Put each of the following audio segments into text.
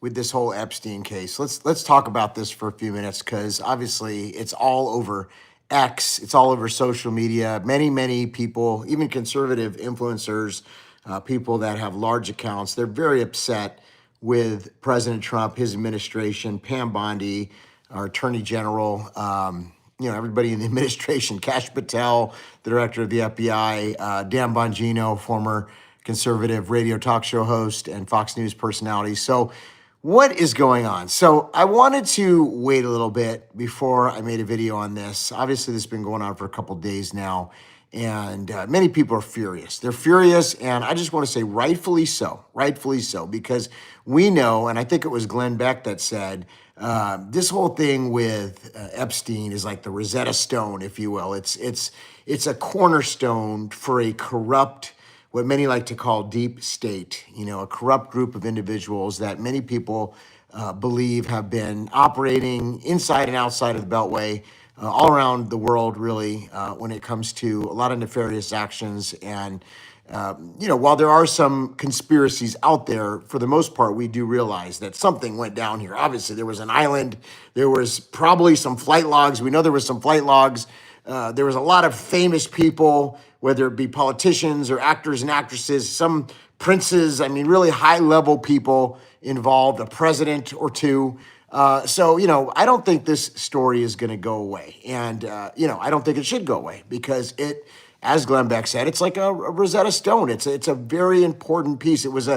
with this whole Epstein case. Let's talk about this for a few minutes because obviously it's all over X, it's all over social media. Many people, even conservative influencers, people that have large accounts, they're very upset with President Trump, his administration, Pam Bondi, our Attorney General. Everybody in the administration, Kash Patel, the director of the FBI, Dan Bongino, former conservative radio talk show host and Fox News personality. So what is going on? So I wanted to wait a little bit before I made a video on this. Obviously, this has been going on for a couple of days now, and many people are furious. They're furious, and I just want to say rightfully so, because we know, and I think it was Glenn Beck that said, this whole thing with Epstein is like the Rosetta Stone, if you will. It's a cornerstone for a corrupt, what many like to call deep state, a corrupt group of individuals that many people believe have been operating inside and outside of the Beltway, all around the world, really, when it comes to a lot of nefarious actions. And, while there are some conspiracies out there, for the most part, we do realize that something went down here. Obviously, there was an island. There was probably some flight logs. We know there was some flight logs. There was a lot of famous people, whether it be politicians or actors and actresses, some princes, really high-level people involved, a president or two. So, I don't think this story is going to go away. And, I don't think it should go away because it, as Glenn Beck said, it's like a Rosetta Stone. It's a very important piece. It was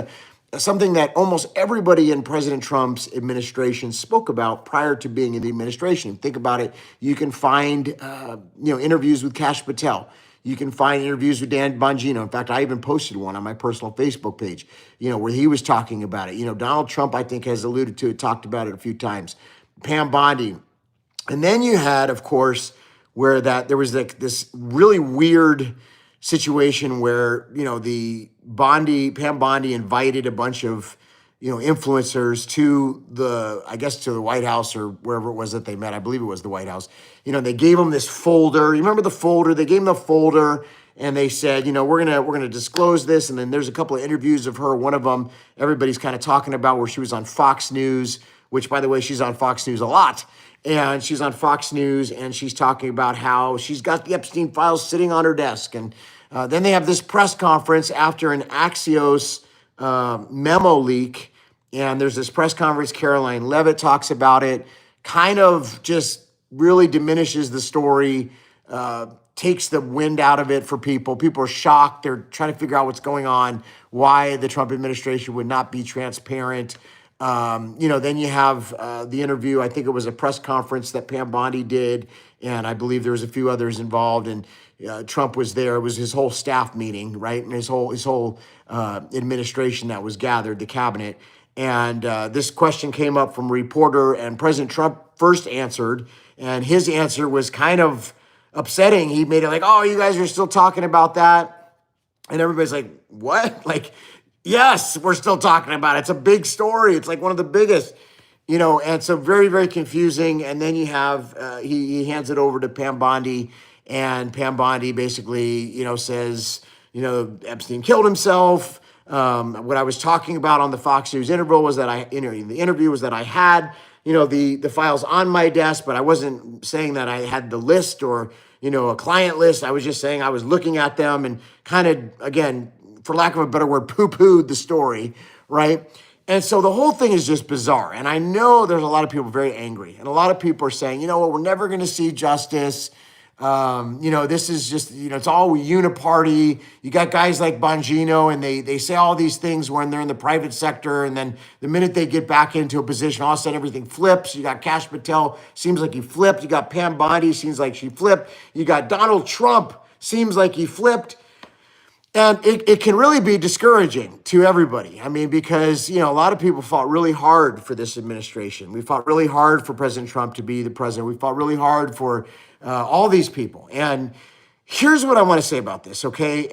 something that almost everybody in President Trump's administration spoke about prior to being in the administration. Think about it. You can find, interviews with Kash Patel. You can find interviews with Dan Bongino. In fact, I even posted one on my personal Facebook page, where he was talking about it. Donald Trump, I think, has alluded to it, talked about it a few times. Pam Bondi. And then you had, of course, where there was this really weird situation where, Pam Bondi invited a bunch of, influencers to the White House or wherever it was that they met. I believe it was the White House. They gave them this folder. You remember the folder? They gave them the folder and they said, we're gonna disclose this. And then there's a couple of interviews of her. One of them, everybody's kind of talking about, where she was on Fox News, which, by the way, she's on Fox News a lot. And she's on Fox News and she's talking about how she's got the Epstein files sitting on her desk. And then they have this press conference after an Axios memo leak. And there's this press conference, Caroline Levitt talks about it, kind of just really diminishes the story, takes the wind out of it for people. People are shocked. They're trying to figure out what's going on, why the Trump administration would not be transparent. Then you have the interview. I think it was a press conference that Pam Bondi did, and I believe there was a few others involved, and Trump was there. It was his whole staff meeting, right? And his whole administration that was gathered, the cabinet. And this question came up from a reporter, and President Trump first answered, and his answer was kind of upsetting. He made it like, oh, you guys are still talking about that? And everybody's like, what? Like, yes, we're still talking about it. It's a big story. It's like one of the biggest, and so very, very confusing. And then you have, he hands it over to Pam Bondi, and Pam Bondi basically, says, Epstein killed himself. What I was talking about on the Fox News interview was that I had, the files on my desk, but I wasn't saying that I had the list or, a client list. I was just saying I was looking at them and kind of, again, for lack of a better word, poo-pooed the story, right? And so the whole thing is just bizarre. And I know there's a lot of people very angry. And a lot of people are saying, we're never going to see justice. This is just, it's all uniparty. You got guys like Bongino, and they say all these things when they're in the private sector. And then the minute they get back into a position, all of a sudden everything flips. You got Kash Patel, seems like he flipped. You got Pam Bondi, seems like she flipped. You got Donald Trump, seems like he flipped. And it can really be discouraging to everybody. Because, a lot of people fought really hard for this administration. We fought really hard for President Trump to be the president. We fought really hard for all these people. And here's what I want to say about this, okay?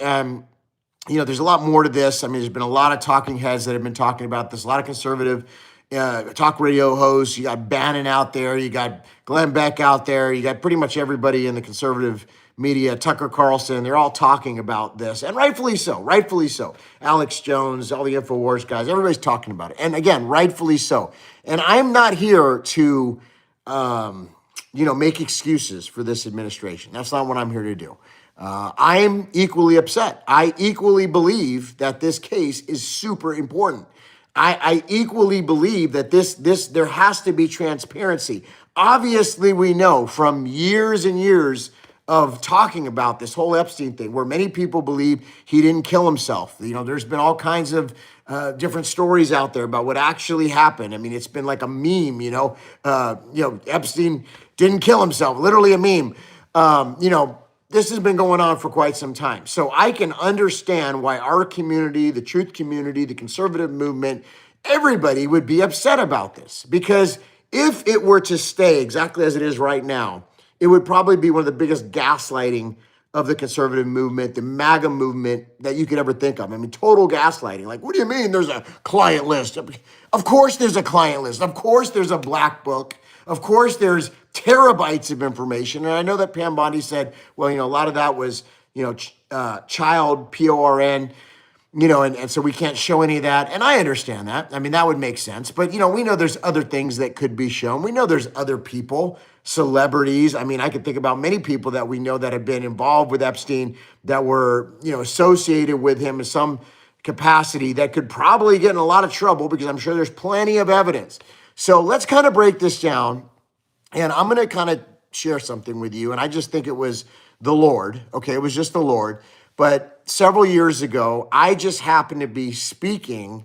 There's a lot more to this. There's been a lot of talking heads that have been talking about this, a lot of conservative talk radio hosts. You got Bannon out there. You got Glenn Beck out there. You got pretty much everybody in the conservative media, Tucker Carlson, they're all talking about this, and rightfully so, rightfully so. Alex Jones, all the InfoWars guys, everybody's talking about it. And again, rightfully so. And I'm not here to, make excuses for this administration. That's not what I'm here to do. I'm equally upset. I equally believe that this case is super important. I equally believe that this there has to be transparency. Obviously, we know from years and years of talking about this whole Epstein thing, where many people believe he didn't kill himself. There's been all kinds of different stories out there about what actually happened. I mean, it's been like a meme. Epstein didn't kill himself, literally a meme. This has been going on for quite some time. So I can understand why our community, the truth community, the conservative movement, everybody would be upset about this. Because if it were to stay exactly as it is right now, it would probably be one of the biggest gaslighting of the conservative movement, the MAGA movement that you could ever think of. I mean, total gaslighting. Like, what do you mean there's a client list? Of course there's a client list. Of course there's a black book. Of course there's terabytes of information. And I know that Pam Bondi said, well, a lot of that was, child, PORN, and so we can't show any of that. And I understand that. I mean, that would make sense. But, we know there's other things that could be shown. We know there's other people, celebrities. I mean, I could think about many people that we know that have been involved with Epstein that were, associated with him in some capacity that could probably get in a lot of trouble because I'm sure there's plenty of evidence. So let's kind of break this down. And I'm going to kind of share something with you. And I just think it was the Lord. Okay, it was just the Lord. But several years ago, I just happened to be speaking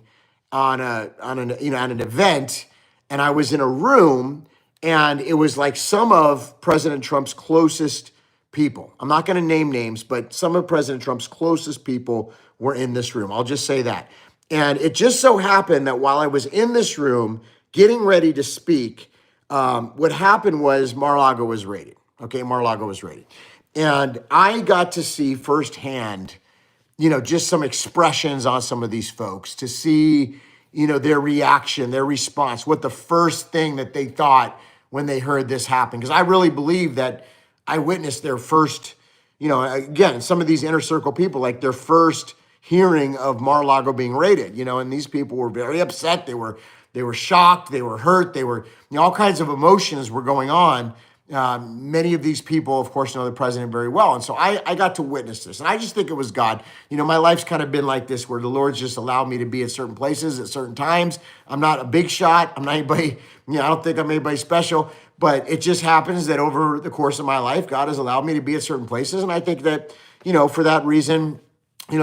on an event, and I was in a room, and it was like some of President Trump's closest people. I'm not going to name names, but some of President Trump's closest people were in this room. I'll just say that. And it just so happened that while I was in this room getting ready to speak, what happened was Mar-a-Lago was raided. Okay, Mar-a-Lago was raided. And I got to see firsthand, just some expressions on some of these folks to see, their reaction, their response, what the first thing that they thought when they heard this happen. Because I really believe that I witnessed their first, again, some of these inner circle people, like their first hearing of Mar-a-Lago being raided, and these people were very upset. They were shocked. They were hurt. They were, all kinds of emotions were going on. Many of these people, of course, know the president very well. And so I got to witness this. And I just think it was God. My life's kind of been like this, where the Lord's just allowed me to be at certain places at certain times. I'm not a big shot. I'm not anybody, I don't think I'm anybody special. But it just happens that over the course of my life, God has allowed me to be at certain places. And I think that, for that reason,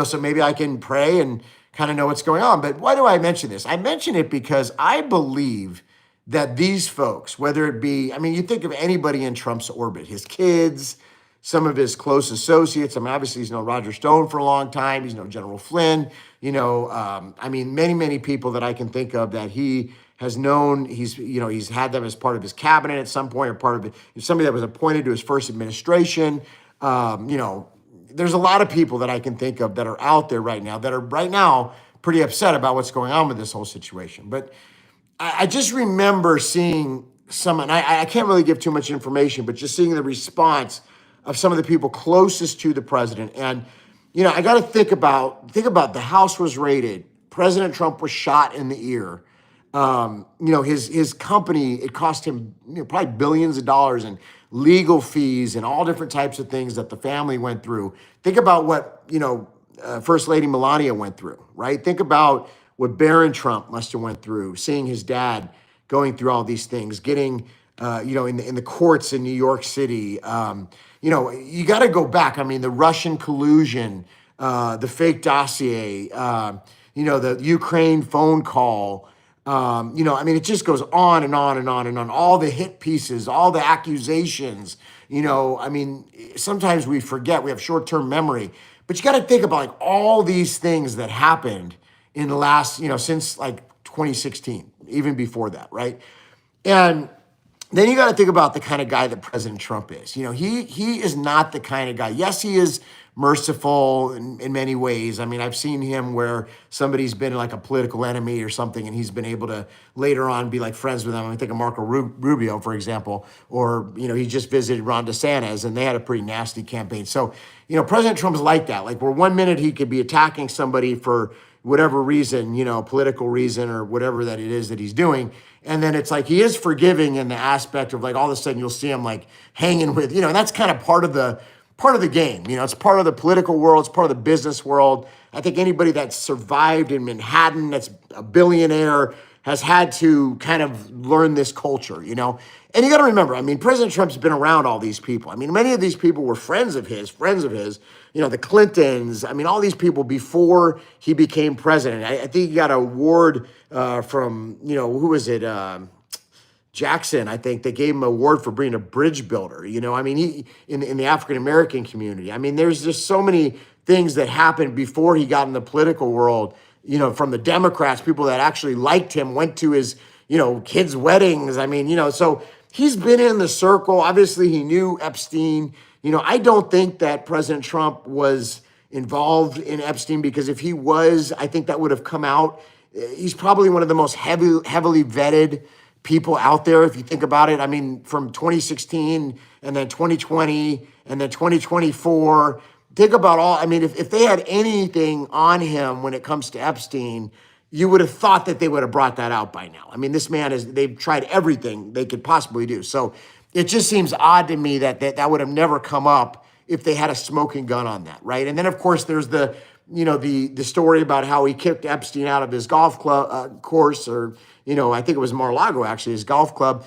so maybe I can pray and kind of know what's going on. But why do I mention this? I mention it because I believe that these folks, whether it be, you think of anybody in Trump's orbit, his kids, some of his close associates. Obviously he's known Roger Stone for a long time. He's known General Flynn, many, many people that I can think of that he has known. He's had them as part of his cabinet at some point, or part of it, somebody that was appointed to his first administration. There's a lot of people that I can think of that are out there right now that are right now pretty upset about what's going on with this whole situation. But I just remember seeing some, and I can't really give too much information, but just seeing the response of some of the people closest to the president. And, I got to think about the House was raided. President Trump was shot in the ear. His company, it cost him probably billions of dollars in legal fees and all different types of things that the family went through. Think about what, First Lady Melania went through, right? Think about what Barron Trump must have went through, seeing his dad going through all these things, getting, in the courts in New York City. You got to go back. The Russian collusion, the fake dossier, the Ukraine phone call. It just goes on and on and on and on. All the hit pieces, all the accusations. Sometimes we forget. We have short-term memory. But you got to think about like all these things that happened in the last, since like 2016, even before that, right? And then you got to think about the kind of guy that President Trump is. He is not the kind of guy. Yes, he is merciful in many ways. I mean, I've seen him where somebody's been like a political enemy or something, and he's been able to later on be like friends with them. I think of Marco Rubio, for example, or he just visited Ron DeSantis, and they had a pretty nasty campaign. So, President Trump's like that. Like, where one minute he could be attacking somebody for whatever reason, political reason or whatever that it is that he's doing. And then it's like he is forgiving in the aspect of like all of a sudden you'll see him like hanging with, and that's kind of part of the game. It's part of the political world, it's part of the business world. I think anybody that's survived in Manhattan, that's a billionaire, has had to kind of learn this culture. And you got to remember, I mean, President Trump's been around all these people. I mean, many of these people were friends of his, the Clintons. I mean, all these people before he became president. I think he got an award from, who was it? Jackson, I think they gave him an award for being a bridge builder. I mean, he in the African American community. I mean, there's just so many things that happened before he got in the political world. From the Democrats, people that actually liked him, went to his, kids' weddings. I mean, so he's been in the circle. Obviously, he knew Epstein. I don't think that President Trump was involved in Epstein, because if he was, I think that would have come out. He's probably one of the most heavily vetted people out there, if you think about it. I mean, from 2016 and then 2020 and then 2024, think about all, I mean, if they had anything on him when it comes to Epstein, you would have thought that they would have brought that out by now. I mean, this man they've tried everything they could possibly do. So it just seems odd to me that would have never come up if they had a smoking gun on that, right? And then, of course, there's the story about how he kicked Epstein out of his golf club course, or, I think it was Mar-a-Lago, actually, his golf club,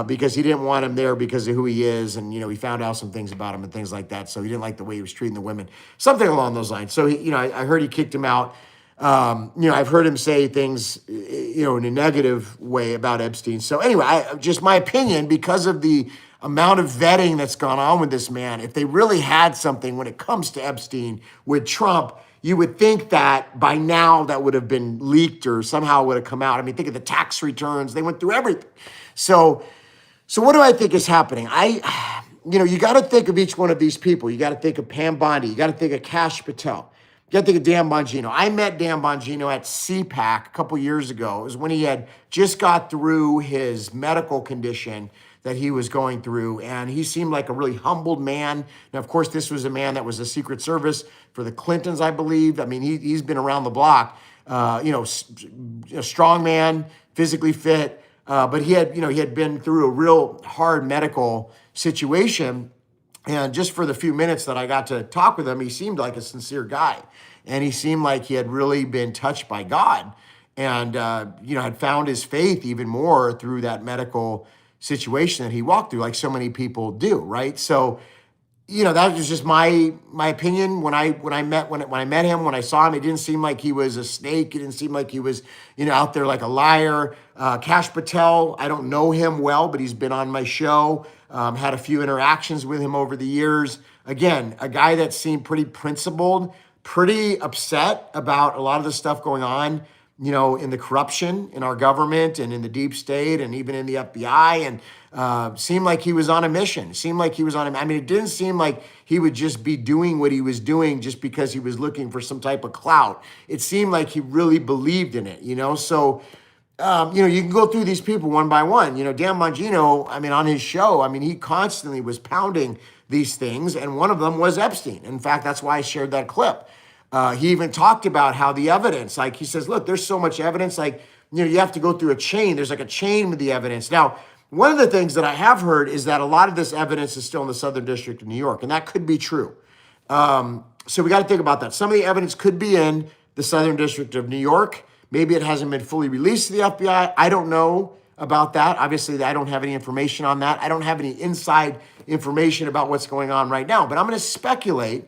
because he didn't want him there because of who he is. And, he found out some things about him and things like that. So he didn't like the way he was treating the women, something along those lines. So, I heard he kicked him out. I've heard him say things, in a negative way about Epstein. So anyway, just my opinion, because of the amount of vetting that's gone on with this man, if they really had something when it comes to Epstein with Trump, you would think that by now that would have been leaked or somehow would have come out. I mean, think of the tax returns. They went through everything. So what do I think is happening? You got to think of each one of these people. You got to think of Pam Bondi. You got to think of Kash Patel. You got to think of Dan Bongino. I met Dan Bongino at CPAC a couple years ago. It was when he had just got through his medical condition that he was going through, and he seemed like a really humbled man. Now, of course, this was a man that was a Secret Service for the Clintons, I believe. I mean, he's been around the block. A strong man, physically fit, but he had been through a real hard medical situation. And just for the few minutes that I got to talk with him, he seemed like a sincere guy, and he seemed like he had really been touched by God, and had found his faith even more through that medical situation that he walked through, like so many people do, right? So, that was just my opinion. When I met him, when I saw him, it didn't seem like he was a snake. It didn't seem like he was, out there like a liar. Kash Patel, I don't know him well, but he's been on my show. Had a few interactions with him over the years. Again, a guy that seemed pretty principled, pretty upset about a lot of the stuff going on, in the corruption in our government and in the deep state and even in the FBI, and seemed like he was on a mission. I mean, it didn't seem like he would just be doing what he was doing just because he was looking for some type of clout. It seemed like he really believed in it, So, you can go through these people one by one. Dan Bongino, I mean, on his show, I mean, he constantly was pounding these things, and one of them was Epstein. In fact, that's why I shared that clip. He even talked about how the evidence, like he says, look, there's so much evidence, like, you have to go through a chain. There's like a chain with the evidence. Now, one of the things that I have heard is that a lot of this evidence is still in the Southern District of New York, and that could be true. So we got to think about that. Some of the evidence could be in the Southern District of New York. Maybe it hasn't been fully released to the FBI. I don't know about that. Obviously, I don't have any information on that. I don't have any inside information about what's going on right now, but I'm going to speculate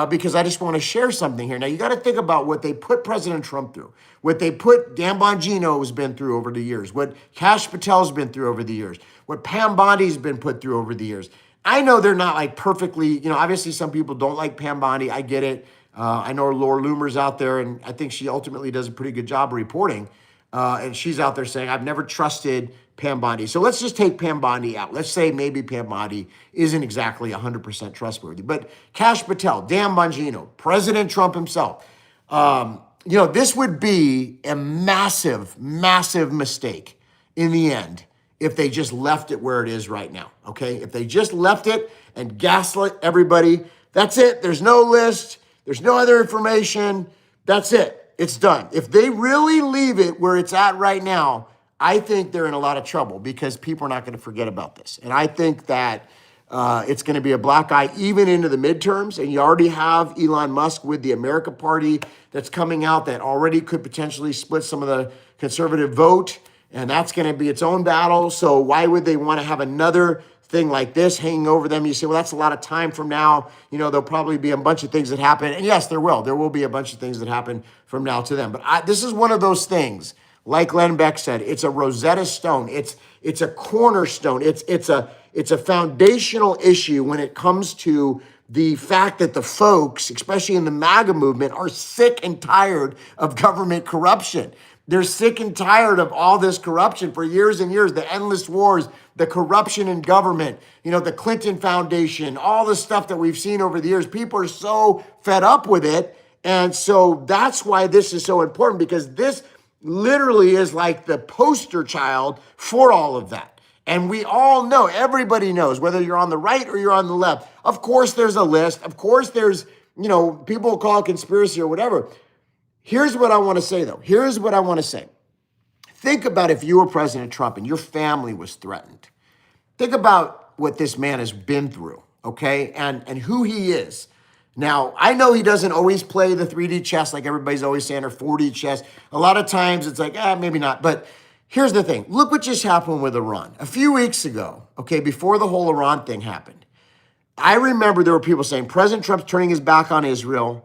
because I just want to share something here. Now, you got to think about what they put President Trump through, what they put Dan Bongino has been through over the years, what Kash Patel's been through over the years, what Pam Bondi's been put through over the years. I know they're not like perfectly, obviously some people don't like Pam Bondi. I get it. I know Laura Loomer's out there, and I think she ultimately does a pretty good job of reporting. and she's out there saying, I've never trusted Pam Bondi. So let's just take Pam Bondi out. Let's say maybe Pam Bondi isn't exactly 100% trustworthy. But Kash Patel, Dan Bongino, President Trump himself, this would be a massive, massive mistake in the end if they just left it where it is right now, okay? If they just left it and gaslit everybody, that's it. There's no list. There's no other information. That's it. It's done. If they really leave it where it's at right now, I think they're in a lot of trouble because people are not going to forget about this. And I think that it's going to be a black eye even into the midterms. And you already have Elon Musk with the America Party that's coming out that already could potentially split some of the conservative vote. And that's going to be its own battle. So why would they want to have another thing like this hanging over them? You say, well, that's a lot of time from now. There'll probably be a bunch of things that happen. And yes, there will. There will be a bunch of things that happen from now to then. But this is one of those things, like Len Beck said, it's a Rosetta Stone. It's a cornerstone. It's a foundational issue when it comes to the fact that the folks, especially in the MAGA movement, are sick and tired of government corruption. They're sick and tired of all this corruption for years and years, the endless wars, the corruption in government, the Clinton Foundation, all the stuff that we've seen over the years. People are so fed up with it. And so that's why this is so important, because this literally is like the poster child for all of that. And we all know, everybody knows, whether you're on the right or you're on the left. Of course, there's a list. Of course, there's, people call it conspiracy or whatever. Here's what I want to say, though. Here's what I want to say. Think about if you were President Trump and your family was threatened. Think about what this man has been through, okay, and who he is. Now, I know he doesn't always play the 3D chess like everybody's always saying, or 4D chess. A lot of times it's like, maybe not. But here's the thing. Look what just happened with Iran. A few weeks ago, okay, before the whole Iran thing happened, I remember there were people saying President Trump's turning his back on Israel.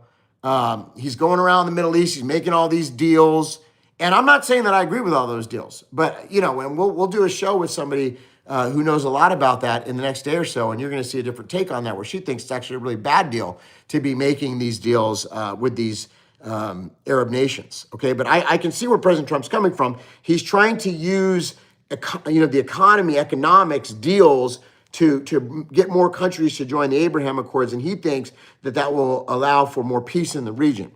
He's going around the Middle East. He's making all these deals. And I'm not saying that I agree with all those deals. But, and we'll do a show with somebody who knows a lot about that in the next day or so. And you're going to see a different take on that, where she thinks it's actually a really bad deal to be making these deals with these Arab nations. Okay, but I can see where President Trump's coming from. He's trying to use, the economy, economics deals to get more countries to join the Abraham Accords, and he thinks that will allow for more peace in the region.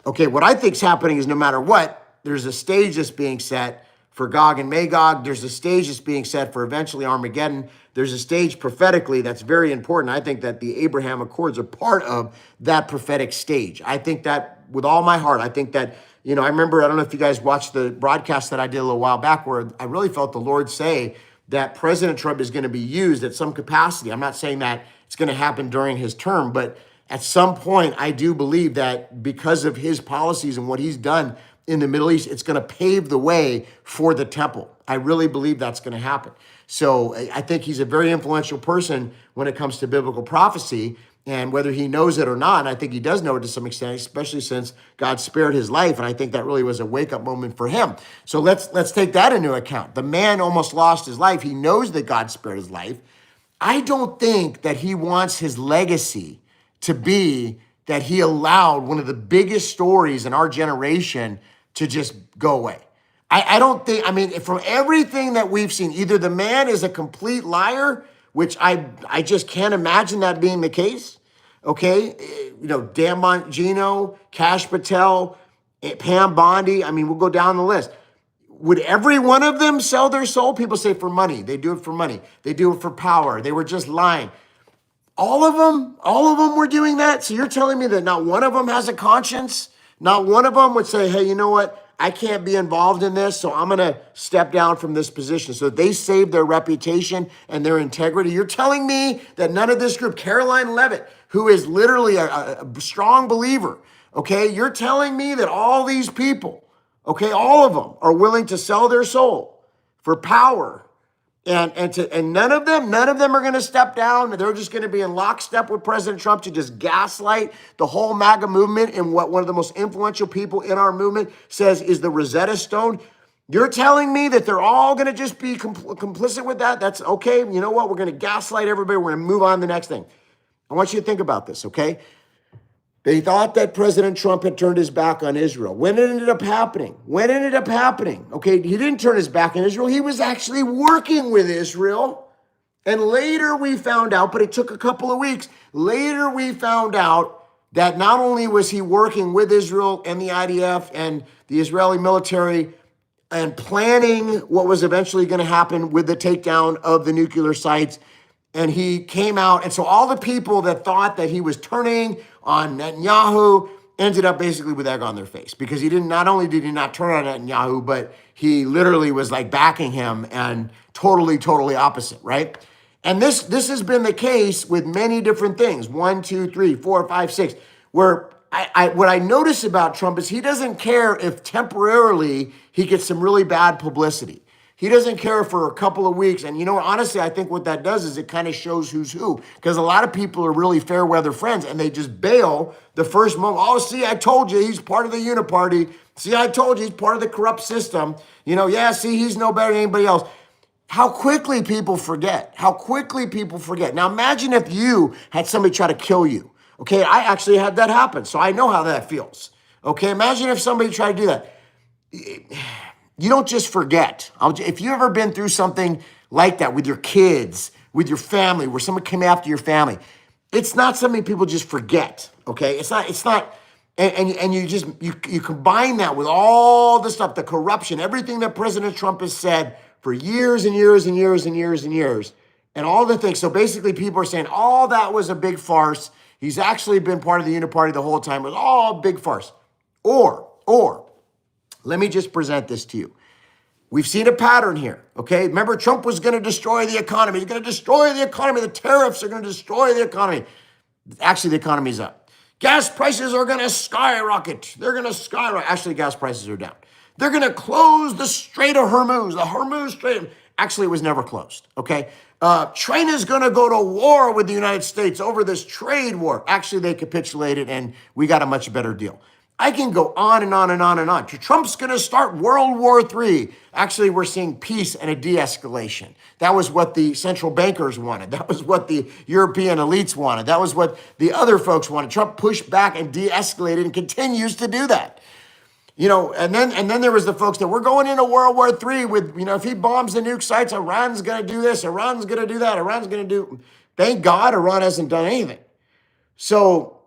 Okay, what I think is happening is no matter what, there's a stage that's being set for Gog and Magog. There's a stage that's being set for eventually Armageddon. There's a stage prophetically that's very important. I think that the Abraham Accords are part of that prophetic stage. I think that with all my heart. I think that, I remember, I don't know if you guys watched the broadcast that I did a little while back, where I really felt the Lord say that President Trump is going to be used at some capacity. I'm not saying that it's going to happen during his term, but at some point, I do believe that because of his policies and what he's done in the Middle East, it's going to pave the way for the temple. I really believe that's going to happen. So I think he's a very influential person when it comes to biblical prophecy, and whether he knows it or not, and I think he does know it to some extent, especially since God spared his life, and I think that really was a wake-up moment for him. So let's take that into account. The man almost lost his life. He knows that God spared his life. I don't think that he wants his legacy to be that he allowed one of the biggest stories in our generation to just go away. I don't think, from everything that we've seen, either the man is a complete liar, which I just can't imagine that being the case, okay? Dan Bongino, Kash Patel, Pam Bondi, we'll go down the list. Would every one of them sell their soul? People say for money. They do it for money. They do it for power. They were just lying. All of them were doing that? So you're telling me that not one of them has a conscience? Not one of them would say, hey, you know what? I can't be involved in this, so I'm going to step down from this position. So they saved their reputation and their integrity. You're telling me that none of this group, Caroline Levitt, who is literally a strong believer, okay? You're telling me that all these people, okay, all of them are willing to sell their soul for power, and none of them are going to step down. They're just going to be in lockstep with President Trump to just gaslight the whole MAGA movement, and what one of the most influential people in our movement says is the Rosetta Stone. You're telling me that they're all going to just be complicit with that? That's okay. You know what? We're going to gaslight everybody. We're going to move on to the next thing. I want you to think about this, okay? They thought that President Trump had turned his back on Israel. When it ended up happening? When it ended up happening? Okay, he didn't turn his back on Israel. He was actually working with Israel. And later we found out, but it took a couple of weeks. Later we found out that not only was he working with Israel and the IDF and the Israeli military and planning what was eventually going to happen with the takedown of the nuclear sites, and he came out. And so all the people that thought that he was turning on Netanyahu ended up basically with egg on their face, because he didn't, not only did he not turn on Netanyahu, but he literally was like backing him and totally opposite, right? And this has been the case with many different things. 1, 2, 3, 4, 5, 6, where what I notice about Trump is he doesn't care if temporarily he gets some really bad publicity. He doesn't care for a couple of weeks. And honestly, I think what that does is it kind of shows who's who. Because a lot of people are really fair weather friends and they just bail the first moment. Oh, see, I told you he's part of the uniparty. See, I told you he's part of the corrupt system. Yeah, see, he's no better than anybody else. How quickly people forget. How quickly people forget. Now imagine if you had somebody try to kill you. Okay, I actually had that happen, so I know how that feels. Okay, imagine if somebody tried to do that. You don't just forget. If you've ever been through something like that with your kids, with your family, where someone came after your family, it's not something people just forget. Okay, it's not, and you combine that with all the stuff, the corruption, everything that President Trump has said for years and years and years and years and years, and all the things. So basically, people are saying all that was a big farce. He's actually been part of the uniparty the whole time. It was all a big farce. Or let me just present this to you. We've seen a pattern here, okay? Remember, Trump was going to destroy the economy. He's going to destroy the economy. The tariffs are going to destroy the economy. Actually, the economy's up. Gas prices are going to skyrocket. They're going to skyrocket. Actually, gas prices are down. They're going to close the Strait of Hormuz, the Hormuz Strait. Actually, it was never closed, okay? China's going to go to war with the United States over this trade war. Actually, they capitulated, and we got a much better deal. I can go on and on and on and on. Trump's going to start World War III. Actually, we're seeing peace and a de-escalation. That was what the central bankers wanted. That was what the European elites wanted. That was what the other folks wanted. Trump pushed back and de-escalated and continues to do that. And then there was the folks that we're going into World War III with, if he bombs the nuke sites, Iran's going to do this, Iran's going to do that, Iran's going to do. Thank God Iran hasn't done anything. So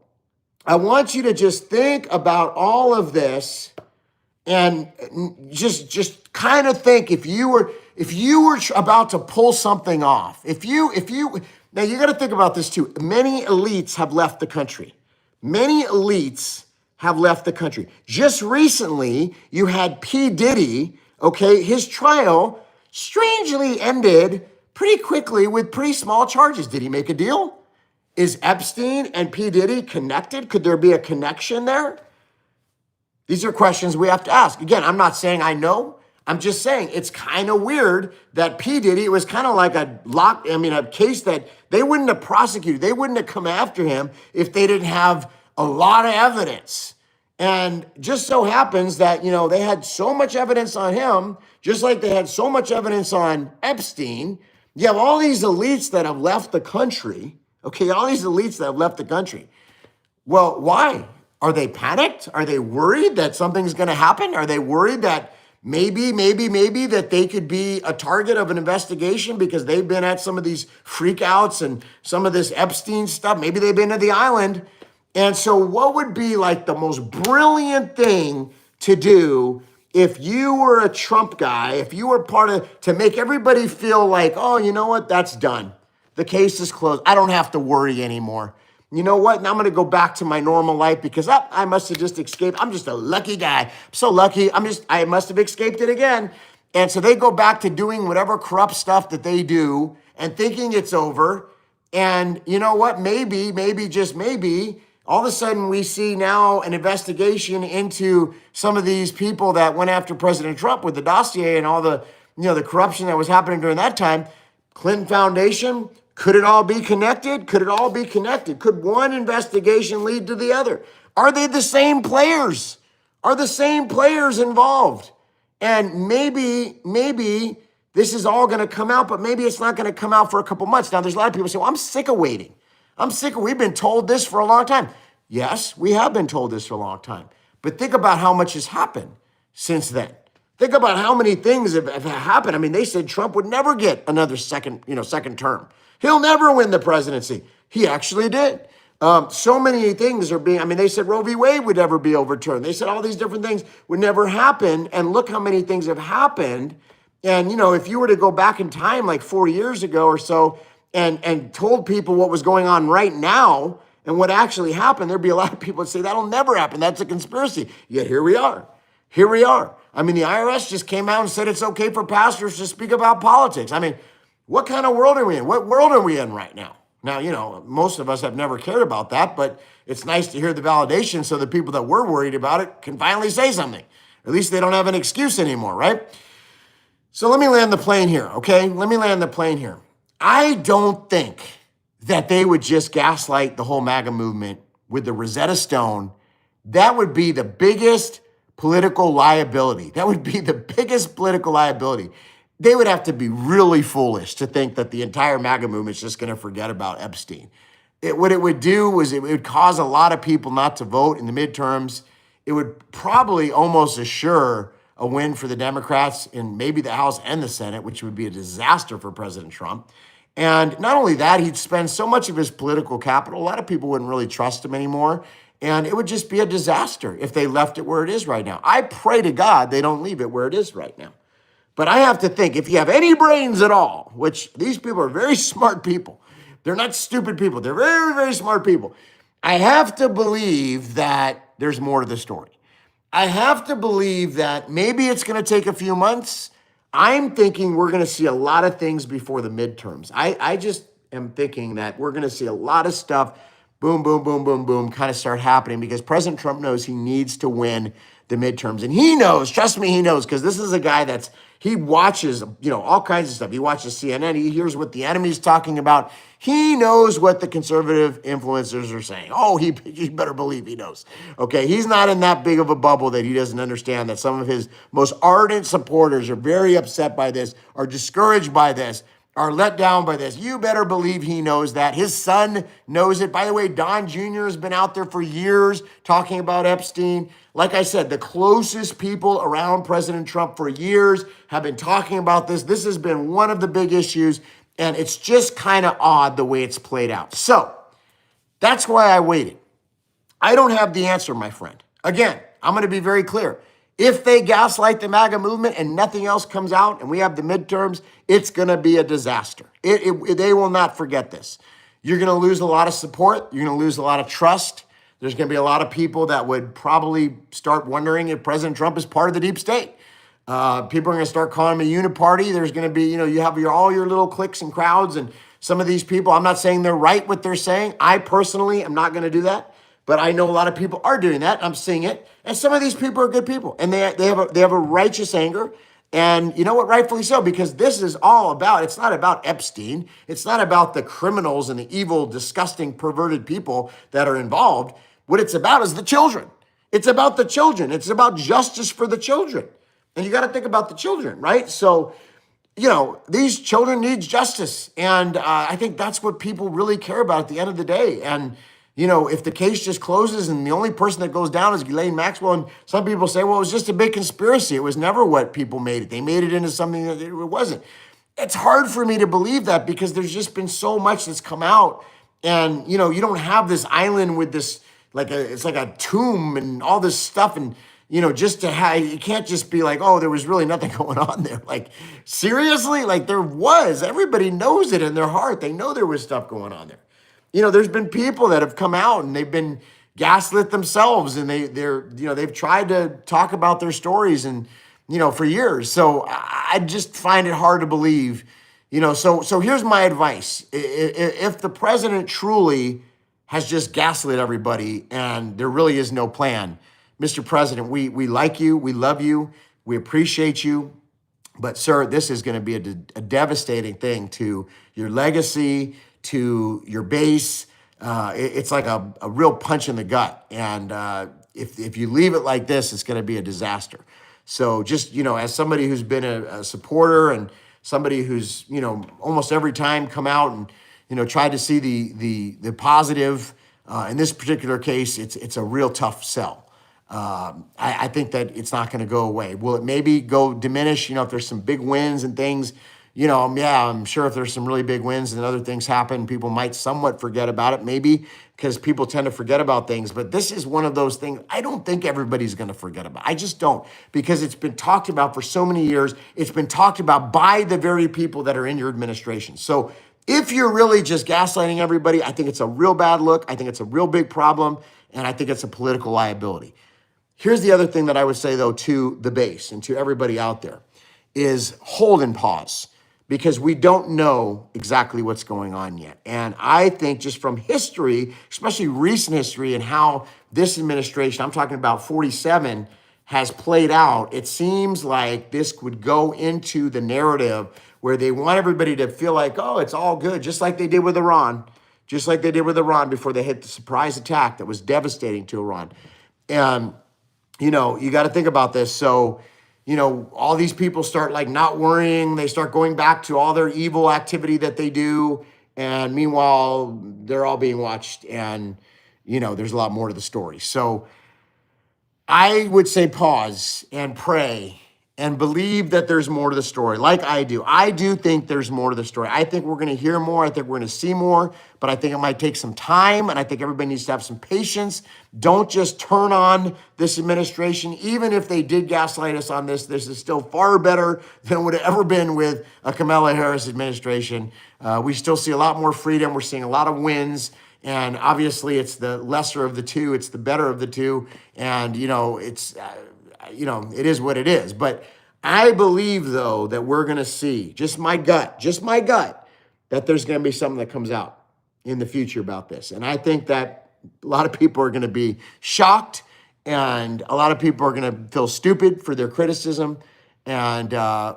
I want you to just think about all of this and just kind of think if you were about to pull something off, now you got to think about this too. Many elites have left the country. Many elites have left the country. Just recently, you had P. Diddy, okay, his trial strangely ended pretty quickly with pretty small charges. Did he make a deal? Is Epstein and P. Diddy connected? Could there be a connection there? These are questions we have to ask. Again, I'm not saying I know. I'm just saying it's kind of weird that P. Diddy, it was kind of like a case that they wouldn't have prosecuted. They wouldn't have come after him if they didn't have a lot of evidence. And just so happens that, they had so much evidence on him, just like they had so much evidence on Epstein. You have all these elites that have left the country. Okay, all these elites that have left the country. Well, why? Are they panicked? Are they worried that something's going to happen? Are they worried that maybe that they could be a target of an investigation because they've been at some of these freakouts and some of this Epstein stuff? Maybe they've been to the island. And so what would be like the most brilliant thing to do if you were a Trump guy, if you were to make everybody feel like, oh, you know what, that's done. The case is closed. I don't have to worry anymore. You know what? Now I'm going to go back to my normal life because I must have just escaped. I'm just a lucky guy. I'm so lucky. I must have escaped it again. And so they go back to doing whatever corrupt stuff that they do and thinking it's over. And you know what? Maybe, just maybe, all of a sudden we see now an investigation into some of these people that went after President Trump with the dossier and all the, the corruption that was happening during that time. Clinton Foundation, could it all be connected? Could it all be connected? Could one investigation lead to the other? Are they the same players? Are the same players involved? And maybe this is all going to come out, but maybe it's not going to come out for a couple months. Now, there's a lot of people say, well, I'm sick of waiting. We've been told this for a long time. Yes, we have been told this for a long time. But think about how much has happened since then. Think about how many things have happened. I mean, they said Trump would never get another second term. He'll never win the presidency. He actually did. So many things are being, I mean, they said Roe v. Wade would never be overturned. They said all these different things would never happen. And look how many things have happened. And, if you were to go back in time like 4 years ago or so and told people what was going on right now and what actually happened, there'd be a lot of people that say that'll never happen. That's a conspiracy. Yet here we are. Here we are. I mean, the IRS just came out and said it's okay for pastors to speak about politics. I mean, what kind of world are we in? What world are we in right now? Now, most of us have never cared about that, but it's nice to hear the validation so the people that were worried about it can finally say something. At least they don't have an excuse anymore, right? So let me land the plane here, okay? Let me land the plane here. I don't think that they would just gaslight the whole MAGA movement with the Rosetta Stone. That would be the biggest political liability. That would be the biggest political liability. They would have to be really foolish to think that the entire MAGA movement is just going to forget about Epstein. What it would do was it would cause a lot of people not to vote in the midterms. It would probably almost assure a win for the Democrats in maybe the House and the Senate, which would be a disaster for President Trump. And not only that, he'd spend so much of his political capital, a lot of people wouldn't really trust him anymore. And it would just be a disaster if they left it where it is right now. I pray to God they don't leave it where it is right now. But I have to think, if you have any brains at all, which these people are very smart people, they're not stupid people, they're very, very smart people. I have to believe that there's more to the story. I have to believe that maybe it's going to take a few months. I'm thinking we're going to see a lot of things before the midterms. I just am thinking that we're going to see a lot of stuff, boom, boom, boom, boom, boom, kind of start happening because President Trump knows he needs to win the midterms. And he knows, trust me, he knows, because this is a guy he watches, all kinds of stuff. He watches CNN. He hears what the enemy's talking about. He knows what the conservative influencers are saying. Oh, you better believe he knows. Okay, he's not in that big of a bubble that he doesn't understand that some of his most ardent supporters are very upset by this, are discouraged by this, are let down by this. You better believe he knows that. His son knows it. By the way, Don Jr. has been out there for years talking about Epstein. Like I said, the closest people around President Trump for years have been talking about this. This has been one of the big issues, and it's just kind of odd the way it's played out. So that's why I waited. I don't have the answer, my friend. Again, I'm going to be very clear. If they gaslight the MAGA movement and nothing else comes out and we have the midterms, it's going to be a disaster. They will not forget this. You're going to lose a lot of support. You're going to lose a lot of trust. There's going to be a lot of people that would probably start wondering if President Trump is part of the deep state. People are going to start calling him a uniparty. There's going to be, you have all your little cliques and crowds. And some of these people, I'm not saying they're right what they're saying. I personally am not going to do that. But I know a lot of people are doing that. I'm seeing it. And some of these people are good people. And they have a righteous anger. And you know what? Rightfully so, because this is all about, it's not about Epstein. It's not about the criminals and the evil, disgusting, perverted people that are involved. What it's about is the children. It's about the children. It's about justice for the children. And you got to think about the children, right? So, these children need justice. And I think that's what people really care about at the end of the day. And if the case just closes and the only person that goes down is Ghislaine Maxwell, and some people say, well, it was just a big conspiracy. It was never what people made it. They made it into something that it wasn't. It's hard for me to believe that because there's just been so much that's come out. And, you don't have this island with this, it's like a tomb and all this stuff. And, just to have, you can't just be like, oh, there was really nothing going on there. Like, seriously? Like there was. Everybody knows it in their heart. They know there was stuff going on there. There's been people that have come out and they've been gaslit themselves and they've tried to talk about their stories and, for years. So I just find it hard to believe, so here's my advice. If the president truly has just gaslit everybody and there really is no plan, Mr. President, we like you, we love you, we appreciate you. But sir, this is going to be a devastating thing to your legacy, to your base. It's like a real punch in the gut. And if you leave it like this, it's going to be a disaster. So just, as somebody who's been a supporter and somebody who's, almost every time come out and, tried to see the positive In this particular case, it's a real tough sell. I think that it's not going to go away. Will it maybe go diminish? If there's some big wins and things, yeah, I'm sure if there's some really big wins and other things happen, people might somewhat forget about it, maybe because people tend to forget about things. But this is one of those things I don't think everybody's going to forget about. I just don't, because it's been talked about for so many years. It's been talked about by the very people that are in your administration. So if you're really just gaslighting everybody, I think it's a real bad look. I think it's a real big problem. And I think it's a political liability. Here's the other thing that I would say, though, to the base and to everybody out there is hold and pause, because we don't know exactly what's going on yet. And I think just from history, especially recent history, and how this administration, I'm talking about 47, has played out, it seems like this would go into the narrative where they want everybody to feel like, oh, it's all good, just like they did with Iran, just like they did with Iran before they hit the surprise attack that was devastating to Iran. And you got to think about this. So, all these people start like not worrying. They start going back to all their evil activity that they do. And meanwhile, they're all being watched. And, there's a lot more to the story. So I would say pause and pray and believe that there's more to the story, like I do. I do think there's more to the story. I think we're going to hear more. I think we're going to see more, but I think it might take some time, and I think everybody needs to have some patience. Don't just turn on this administration. Even if they did gaslight us on this is still far better than it would have ever been with a Kamala Harris administration. We still see a lot more freedom. We're seeing a lot of wins. And obviously, it's the lesser of the two. It's the better of the two. And, it is what it is. But I believe, though, that we're going to see, just my gut, that there's going to be something that comes out in the future about this. And I think that a lot of people are going to be shocked, and a lot of people are going to feel stupid for their criticism. And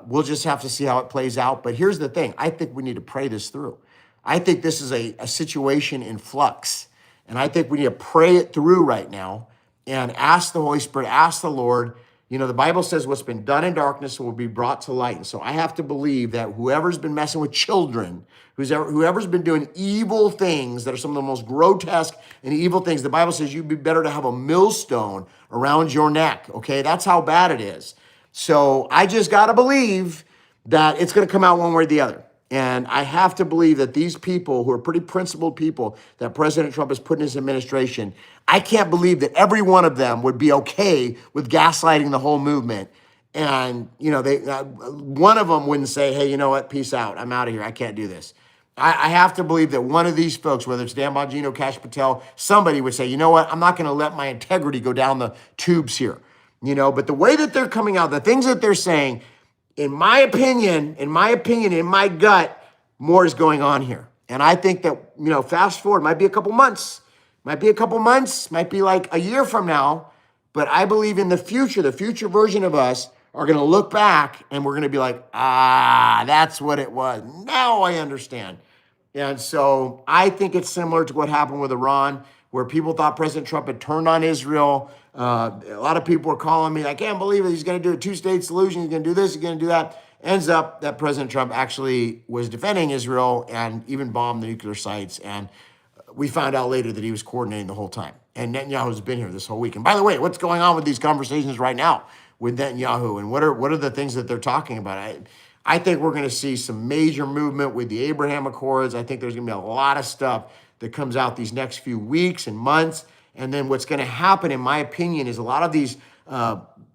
we'll just have to see how it plays out. But here's the thing. I think we need to pray this through. I think this is a situation in flux. And I think we need to pray it through right now and ask the Holy Spirit, ask the Lord. The Bible says what's been done in darkness will be brought to light. And so I have to believe that whoever's been messing with children, whoever's been doing evil things that are some of the most grotesque and evil things, the Bible says you'd be better to have a millstone around your neck, okay? That's how bad it is. So I just got to believe that it's going to come out one way or the other. And I have to believe that these people who are pretty principled people that President Trump has put in his administration, I can't believe that every one of them would be okay with gaslighting the whole movement. And, one of them wouldn't say, hey, you know what, peace out. I'm out of here. I can't do this. I have to believe that one of these folks, whether it's Dan Bongino, Kash Patel, somebody would say, you know what, I'm not going to let my integrity go down the tubes here. But the way that they're coming out, the things that they're saying, in my opinion, in my gut, more is going on here. And I think that, fast forward, might be a couple months, might be like a year from now. But I believe in the future version of us are going to look back and we're going to be like, that's what it was. Now I understand. And so I think it's similar to what happened with Iran, where people thought President Trump had turned on Israel. A lot of people were calling me, I can't believe it. He's going to do a two-state solution. He's going to do this. He's going to do that. Ends up that President Trump actually was defending Israel and even bombed the nuclear sites. And we found out later that he was coordinating the whole time. And Netanyahu's been here this whole week. And by the way, what's going on with these conversations right now with Netanyahu? And what are the things that they're talking about? I think we're going to see some major movement with the Abraham Accords. I think there's going to be a lot of stuff that comes out these next few weeks and months. And then what's going to happen, in my opinion, is a lot of these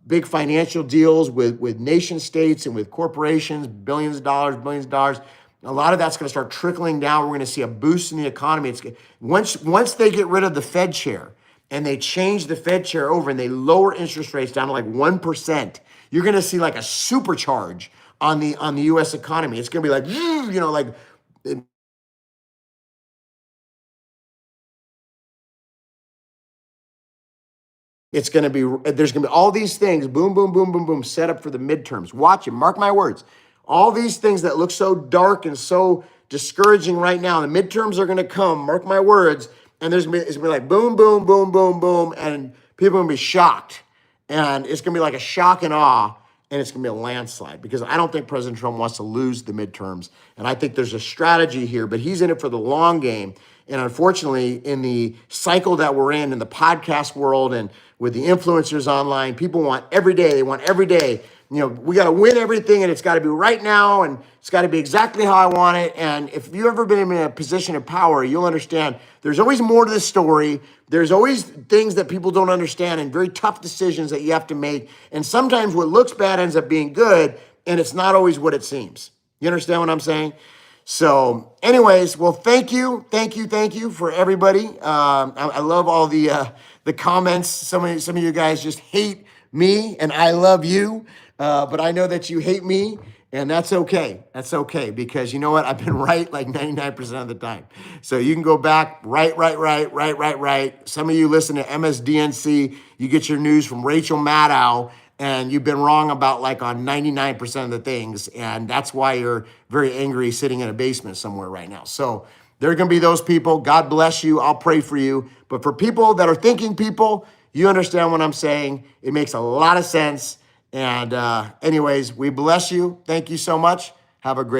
big financial deals with nation states and with corporations, billions of dollars. A lot of that's going to start trickling down. We're going to see a boost in the economy. Once they get rid of the Fed chair and they change the Fed chair over and they lower interest rates down to like 1%, you're going to see like a supercharge on the U.S. economy. It's going to be like, it's going to be, there's going to be all these things, boom, boom, boom, boom, boom, set up for the midterms. Watch it, mark my words. All these things that look so dark and so discouraging right now, the midterms are going to come, mark my words, and it's going to be like boom, boom, boom, boom, boom, and people are going to be shocked. And it's going to be like a shock and awe, and it's going to be a landslide, because I don't think President Trump wants to lose the midterms. And I think there's a strategy here, but he's in it for the long game. And unfortunately, in the cycle that we're in the podcast world and with the influencers online, people want every day. They want every day. We got to win everything and it's got to be right now and it's got to be exactly how I want it. And if you've ever been in a position of power, you'll understand there's always more to the story. There's always things that people don't understand and very tough decisions that you have to make. And sometimes what looks bad ends up being good, and it's not always what it seems. You understand what I'm saying? So anyways, well, thank you for everybody. I love all the comments. Some of you guys just hate me and I love you. But I know that you hate me and that's okay. That's okay because you know what? I've been right like 99% of the time. So you can go back, right. Some of you listen to MSDNC. You get your news from Rachel Maddow and you've been wrong about like on 99% of the things. And that's why you're very angry sitting in a basement somewhere right now. So there are going to be those people. God bless you. I'll pray for you. But for people that are thinking people, you understand what I'm saying. It makes a lot of sense. And anyways, we bless you. Thank you so much. Have a great